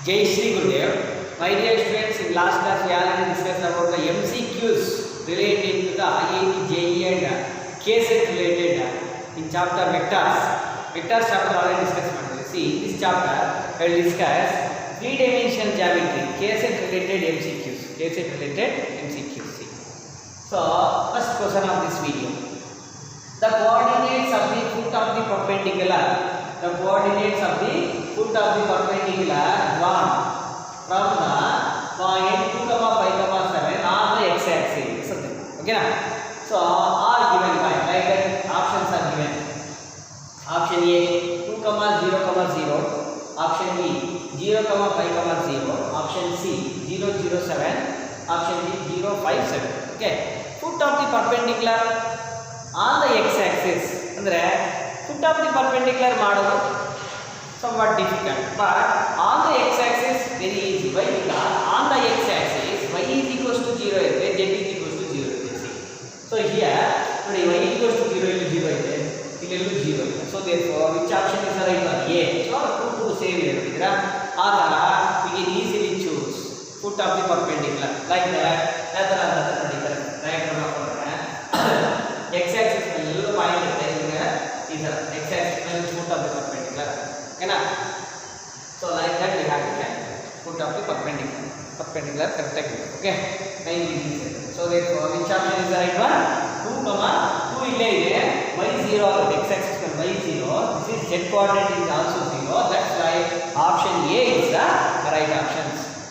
Jai Shri Gurudev. My dear students, in last class we already discussed about the MCQs related to the IIT, JEE and KSET related in chapter vectors. Vectors chapter already discussed. See, in this chapter we will discuss three-dimensional geometry, KSET related MCQs. KSET related MCQs. See. So, first question of this video. The coordinates of the foot of the perpendicular. The coordinates of the foot of the perpendicular drawn from the point 2, 5, 7 on the x-axis. Okay, na? So are given by like that. Options are given. Option A 2, 0, 0. Option B 0, 5, 0. Option C 0, 0, 7. Option D 0, 5, 7. Okay. Foot of the perpendicular on the x-axis. Andre foot of the perpendicular ಮಾಡೋದು somewhat difficult, but on the x-axis very easy. Why? Because on the x-axis y is equals to 0 ಇದೆ, z is equals to 0 ಇದೆ. So here ನೋಡಿ y is equals to 0 ಇಲ್ಲಿ 0 ಇದೆ, ಇಲ್ಲೆಲ್ಲೂ 0 ಇದೆ. So therefore which option is the right one? A. So 2 same ಇರುತ್ತೀರಾ. ಆಗ we can easily choose foot of the perpendicular like that. ಅದರ ನೋಡಿ diagram ಹಾಕೊಂಡ್ರೆ x-axis ಮೇಲೆ ಎಲ್ಲ ಪಾಯಿಂಟ್ ಇದೆ. ಇದರ x-axis ಮೇಲೆ foot of the perpendicular. Okay, so like that we have to calculate foot of the perpendicular correct. Okay, 9 degrees. So therefore which option is the right one? 2, 2 ಇಲ್ಲೇ ಇದೆ, y 0 x-axis ಮೇಲೆ y 0. This is z coordinate is also 0. That's why option A is the right option.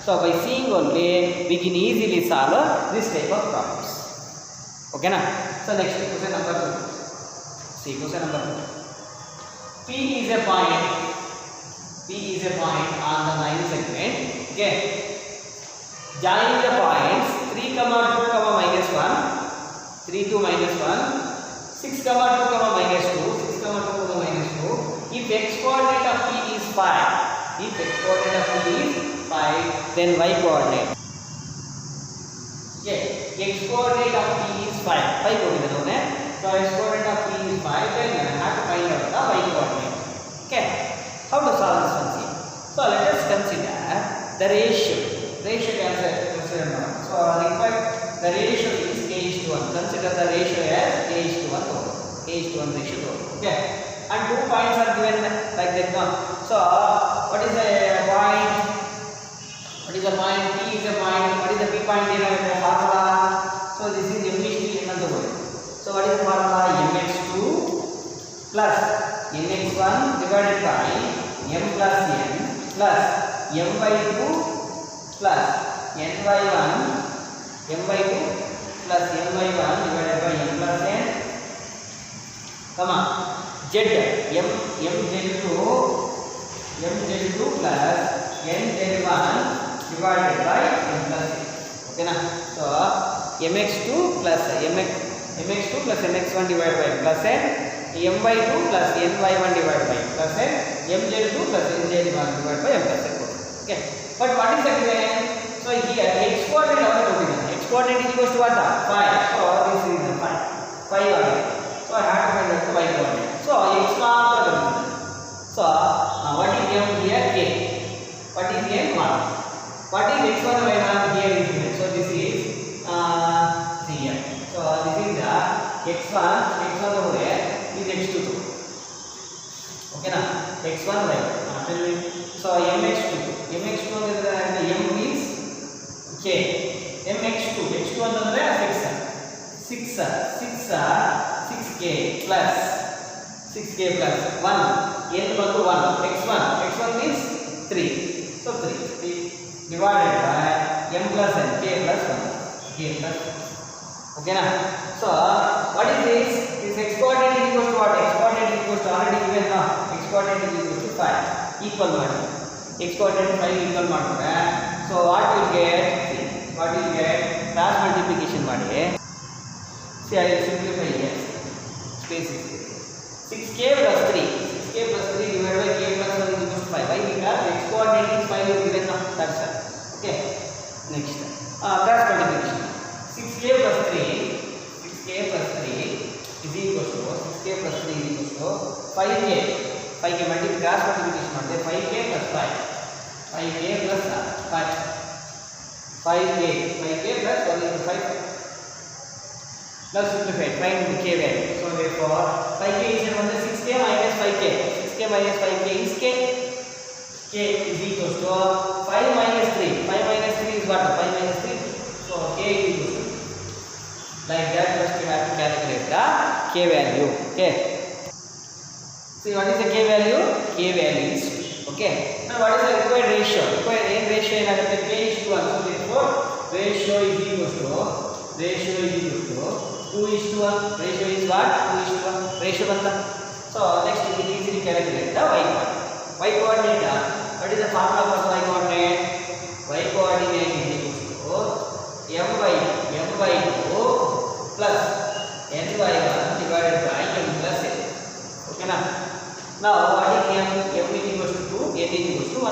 So by seeing only we can easily solve this type of problems. Okay na? So next question number 2. See question number 2. P is a point. P is a point on the line segment. Okay. Join the points 3, 2, minus 1, 3, 2, minus 1, 6, 2, minus 2, 6, 2, minus 2. If x coordinate of P is 5, if x coordinate of P is 5, then y coordinate. Okay. X coordinate of P is 5. 5 coordinate. So x coordinate of P is 5. Then you have to find out the y coordinate. Okay. How to solve this one? See. So let us consider the ratio. Ratio can consider now. So required the ratio is k is to 1. Consider the ratio as k is to 1. K is to 1 ratio. Okay. And 2 points are given like that now. So what is the point? What is the point? P is a point. What is the P point here with the formula? So this is MHT in the word. So what is the formula? MX2 plus MX1 divided by M plus N plus M by 2 plus N by 1 M by 2 plus M by 1 divided by M plus N comma Z M Z2 plus N Z1 divided by M plus N. Okay na? So MX2 plus MX1 divided by M plus N, M by 2 plus N by 1 divided by M plus N, MZ2 plus NZ1 divided by M plus N. Okay. But what is the given? So here x coordinate of the given. X coordinate is equals to what? 5. So this is 5. 5 again. So I have to find out the y coordinate. So x not the given. So what is M here? K. What is M? 1. What is x1 y1 here is given. So this is here. So this is x1 over here is x2. Okay na? x1 y1. So mx2 is the m is k. mx2 x2 ಅಂತಂದ್ರೆ 6k plus 1 n ಬಂದು 1 x1 means 3. So 3 divided by m plus n k plus 1. Okay na? So what is this? This x coordinate is equals to what? X coordinate is equals to already given now. X coordinate is equals to 5. Equal ಮಾಡಿ. X coordinate 5 equal ಮಾಡಿದ್ರೆ so what you get? Cross multiplication ಮಾಡಿ. See, I will simplify here. Space is 6k plus 3 divided by k plus 1 is equals to 5. Why? Because x coordinate is 5 is given now. That's it. Okay. Next. Cross multiplication. 6k plus 3 is equals to 5k multiplication ಮಾಡಿದ್ರೆ 5k plus 5 5k plus 1 into 5. Now simplify, find the k value. So therefore 5k is equal to 6k minus 5k. 6k minus 5k is k. K is equal to 5 minus 3. 5 minus 3 is what? 5 minus 3. So k is equal to, like that, first we have to calculate the k value. Okay. See what is the k value? K value is 2. Okay. Now what is the required ratio? Required ratio is k is to 1. So therefore ratio is equal to 2 is to 1. Ratio is what? 2 is to 1. Ratio banta. So next we can easily calculate the y coordinate. Y coordinate. What is the formula for y coordinate? Y coordinate is equal to my 2 plus ny1 divided by m plus n. Okay na? Now what is m? M is equal to 2, n is equal to 1.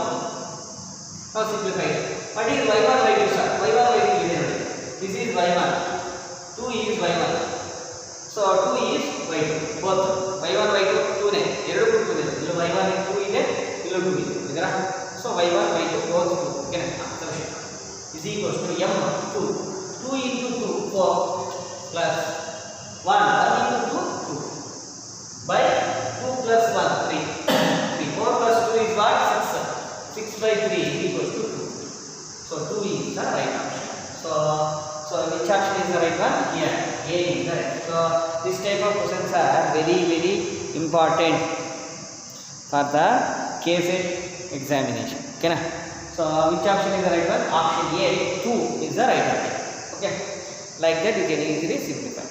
Now simplify it. What is y1 y2 sir? Y1 y2 is this is y1. 2 is y1. So 2 is y2. Both y1 y2 2 ne. ಎರಡು 2 ಇದೆ. ಇಲ್ಲಿ y1 2 ಇದೆ, ಇಲ್ಲಿ 2 ಇದೆ. ಇದರ so y1 y2 both 2. Okay na? Is equals to m 2. 2 into 2 4 plus 1 into 2 2 by 2 plus 1 3. 4 plus 2 is what? 6 by 3 is equals to 2. So 2 is the right option. So which option is the right one? Here A is the right. So this type of questions are very important for the KSET examination. Okay na? So which option is the right one? Option A 2 is the right option. Okay, like that you can easily simplify.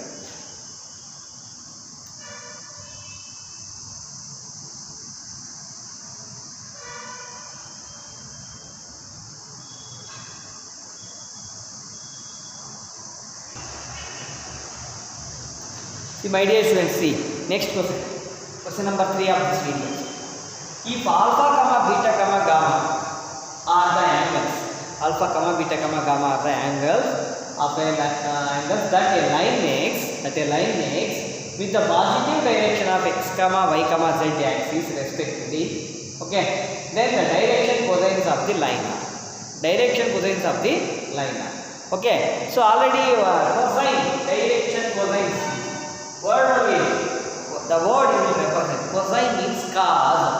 See my dear students, see next question number 3 of this video. If alpha comma beta comma gamma are the angles, alpha comma beta comma gamma are the angles of angles that a line makes with the positive direction of x comma y comma z axis respectively. Okay, then the direction cosines of the line are. Okay, so already cosine, direction, cosines, word only, the word you will represent. Cosine means cos.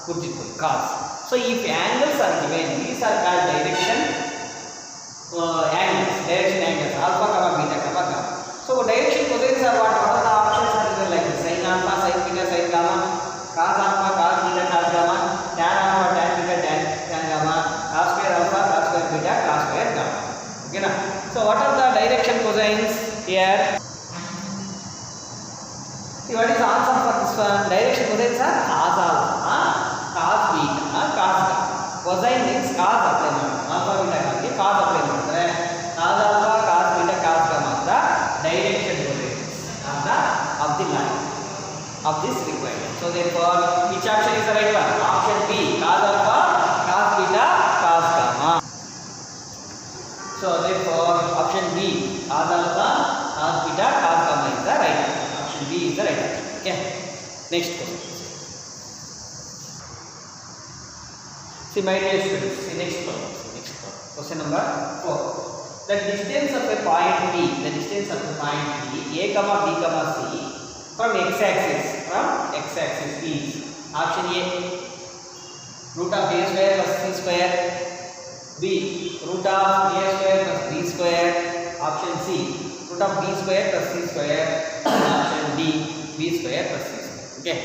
Put it cos. So if angles are given, these are called direction angles, alpha comma beta comma gamma. So direction cosines are what? All the options are given like sin alpha, sin beta, sin gamma, cos alpha, cos beta, cos gamma, tan alpha, tan beta, tan gamma, cos square alpha, cos square beta, cos square gamma. Okay na? So what are the direction cosines here? See what is the answer for this one? Direction cosines are cos alpha, cos beta, cos gamma. Cosine means cos apply ಮಾಡಿ alpha beta ಗಾಗಿ cos apply ಮಾಡಿದ್ರೆ cos alpha, cos beta, cos gamma the direction cosines of the line of this requirement. So therefore which option is the right one? Option B, cos alpha, cos beta, cos gamma. So therefore option B, cos alpha, cos beta, cos gamma is the right option. Option B is the right option. Okay, next question. See my dear students, see next problem. Question number 4. The distance of a point B, A, comma B, comma C from x-axis is option A, root of A square plus C square, B, root of A square plus B square, option C, root of B square plus C square, option D, B square plus C square. Okay,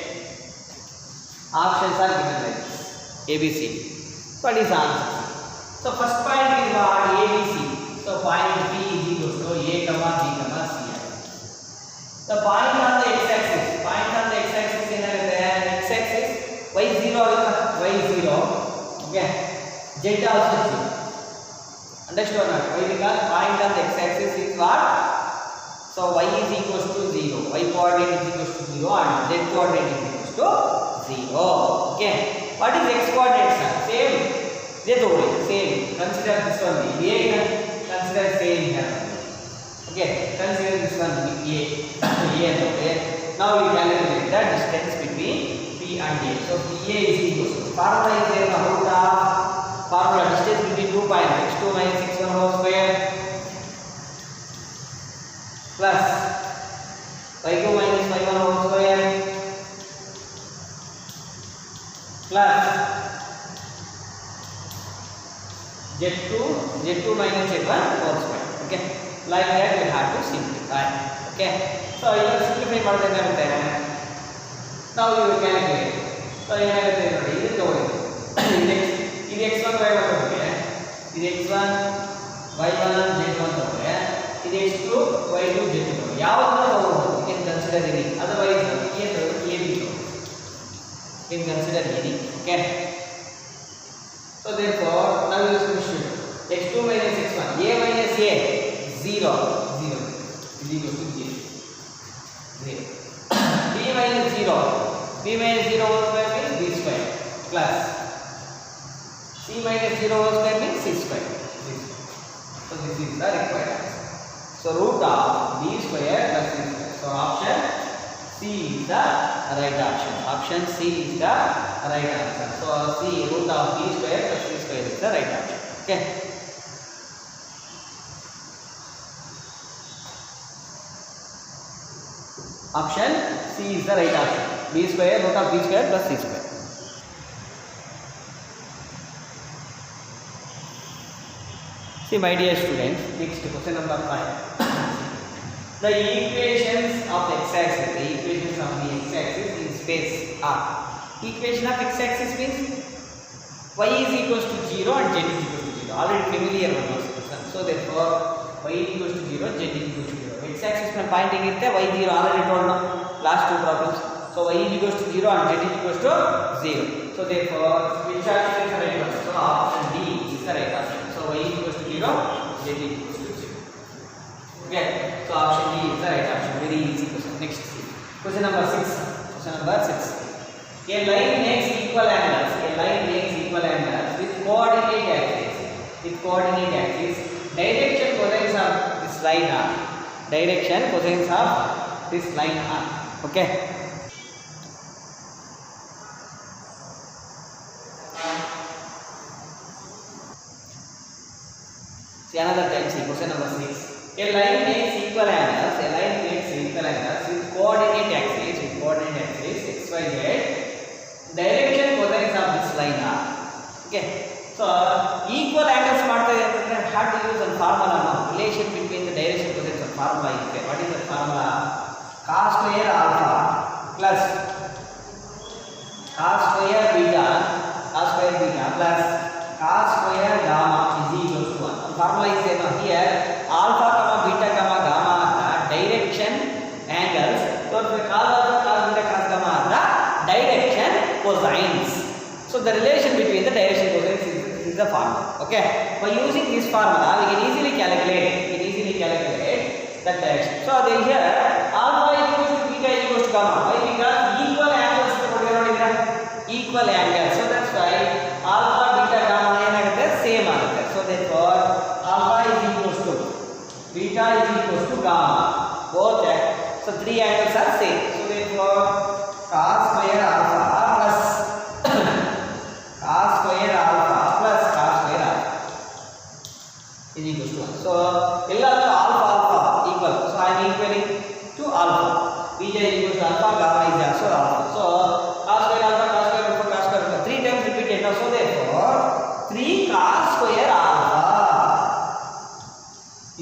options are given like this, A, B, C. What is the answer? So first point is what? A, B, C. So point B is equal to A, comma B, comma C. The point on the x-axis ಏನಾಗುತ್ತೆ? x-axis y0 y0. Okay, z also 0. Understood or not? Why? Because point on the x-axis is what? So y is equals to 0. Y coordinate is equals to 0 and z coordinate is equals to 0. Okay. What is x coordinate? Same. Same. Consider this one A. Consider same here. Okay. Consider this one A. Okay. Now we calculate the distance between P and A. So PA is equals to formula is there. Formula distance between two z2 minus z1 whole square. Okay, like that we have to simplify. Okay, so ಈಗ simplify ಮಾಡಿದ್ರೆ ಏನಾಗುತ್ತೆ, ನಾವು ಇವಾಗ calculate, so ಏನಾಗುತ್ತೆ ನೋಡಿ, ಇದು ತಗೊಳ್ಳಿ, ಇದು x1 y1 ತಗೊಂಡ್ರೆ, ಇದು x1 y1 z1 ತಗೊಂಡ್ರೆ, ಇದು x2 y2 z2 ತಗೊಂಡ್ರೆ ಯಾವ್ದನ್ನ ತಗೊಳ್ಬಹುದು, you can consider any, otherwise ಏನು ತಗೊಳ್ಳಿ ab ತಗೊಳ್ಳಿ, you can consider any. Okay, so therefore now you substitute x2 minus x1, a minus a 0 0 is equal to 0 0, b minus 0 whole square means b square plus c minus 0 whole square means c square. So this is the required answer. So root of b square plus c square. So option C is the right option. Option C is the right answer. So C, root of b square plus c square is the right option. Okay. Option C is the right option. B square, root of b square plus c square. See, my dear students, next question number 5. The equations of x-axis, the equations of the x-axis in space are. Equation of x-axis means y is equals to 0 and z is equals to 0. Already familiar with this question. So therefore, y is equals to 0, z is equals to 0. X-axis में pointing इतने y 0 already told now. Last two problems. So y is equals to 0 and z is equals to 0. So therefore, which option is the right one? So option D is the right option. So y is equals to 0, z is equals to 0. Okay. So option D is the right option. Very easy question. Next, question number 6. Question number 6. A line makes equal angles. A line makes equal angles with coordinate axis. With coordinate axis, direction cosines of this line are. Direction cosines of this line are. Okay. See another time. See question number 6. A line makes equal angles. A line makes equal angles with coordinate axis. With coordinate axis x, y, z. Direction cosines of this line are. Okay. So equal angles ಮಾಡ್ತಾ ಇದೆ ಅಂತಂದ್ರೆ have to use one formula now. Relation between the direction cosines and formula is there. What is the formula? Cos square alpha plus cos square beta plus cos square gamma is equal to 1. The formula is there now. Here alpha comma beta comma gamma are direction angles. So the cos alpha cos beta cos gamma are the direction cosines. So the relation between the direction cosines is the formula. Okay. By using this formula, we can easily calculate that direction. So here alpha is equal to beta is equal to gamma. Why? Because equal angles equal angles. So that's why alpha beta gamma ಏನಾಗುತ್ತೆ same ಆಗುತ್ತೆ. So therefore alpha is equal to beta is equal to gamma. Both so three angles are same. So therefore cos square alpha plus cos square alpha plus cos square alpha is equal to 1. So ಎಲ್ಲಾದರೂ alpha equal. So I am equaling to alpha. Beta is equal to alpha, gamma is also alpha. So cos square alpha, cos square alpha, cos square alpha. 3 times repeated now. So therefore 3 cos square alpha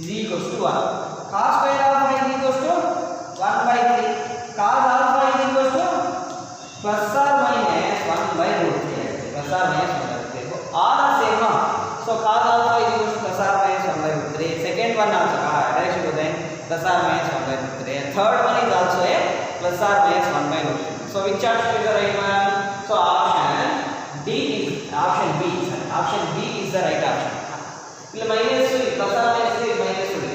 is equal to 1. Cos square alpha is equal to 1 by 3. Cos alpha is equal to plus or minus 1 by root 3. Plus or minus 1 by root 3. All are same. So cos alpha is equal to plus or minus 1 by root 3. Second one also direction cosine plus or minus 1 by root 3. And third one is also a plus or minus 1 by root 3. So which option is the right one? So option D is option B. Sorry. Option B is the right option. ಇಲ್ಲಿ minus plus or minus is minus ಇದೆ.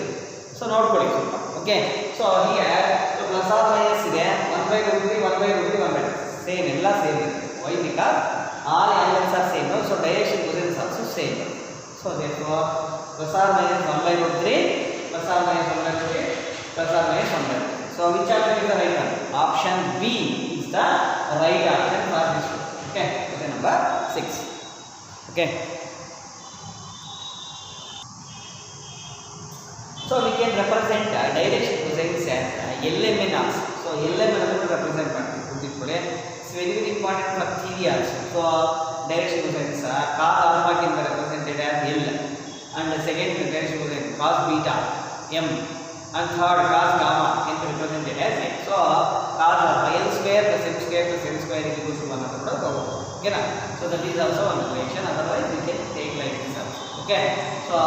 So ನೋಡ್ಕೊಳ್ಳಿ ಸ್ವಲ್ಪ. Okay. So here plus or minus ಇದೆ 1 by root 3, 1 by root 3, 1 by 3. Same ಎಲ್ಲ same ಇದೆ. Why? Because all angles are same. So direction cosine is also same. So therefore plus or minus 1 by root 3, plus or minus 1 by root 3, plus or minus 1 by root 3. So which option is the right one? Option B is the right option for this one. Okay. Question number 6. Okay. So we can represent direction cosines as LMN also. So LMN represent. It's very important for theory also. So direction in the sense cos alpha can be represented as L, and the second direction in the sense cos beta M, and third cos gamma can be represented as X. So cos alpha L square plus M square plus N square is equal to 1 ಅಂತ ಕೂಡ ತಗೋಬಹುದು. ಓಕೆನಾ? So that is also one relation, otherwise we can take like this also. Okay, so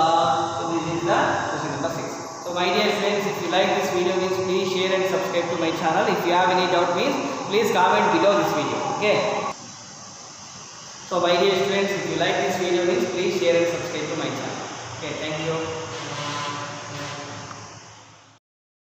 this is the question number 6. So my dear friends, if you like this video means please share and subscribe to my channel. If you have any doubt means please comment below this video. Okay, so my dear students, if you like this video means please share and subscribe to my channel. Okay, thank you.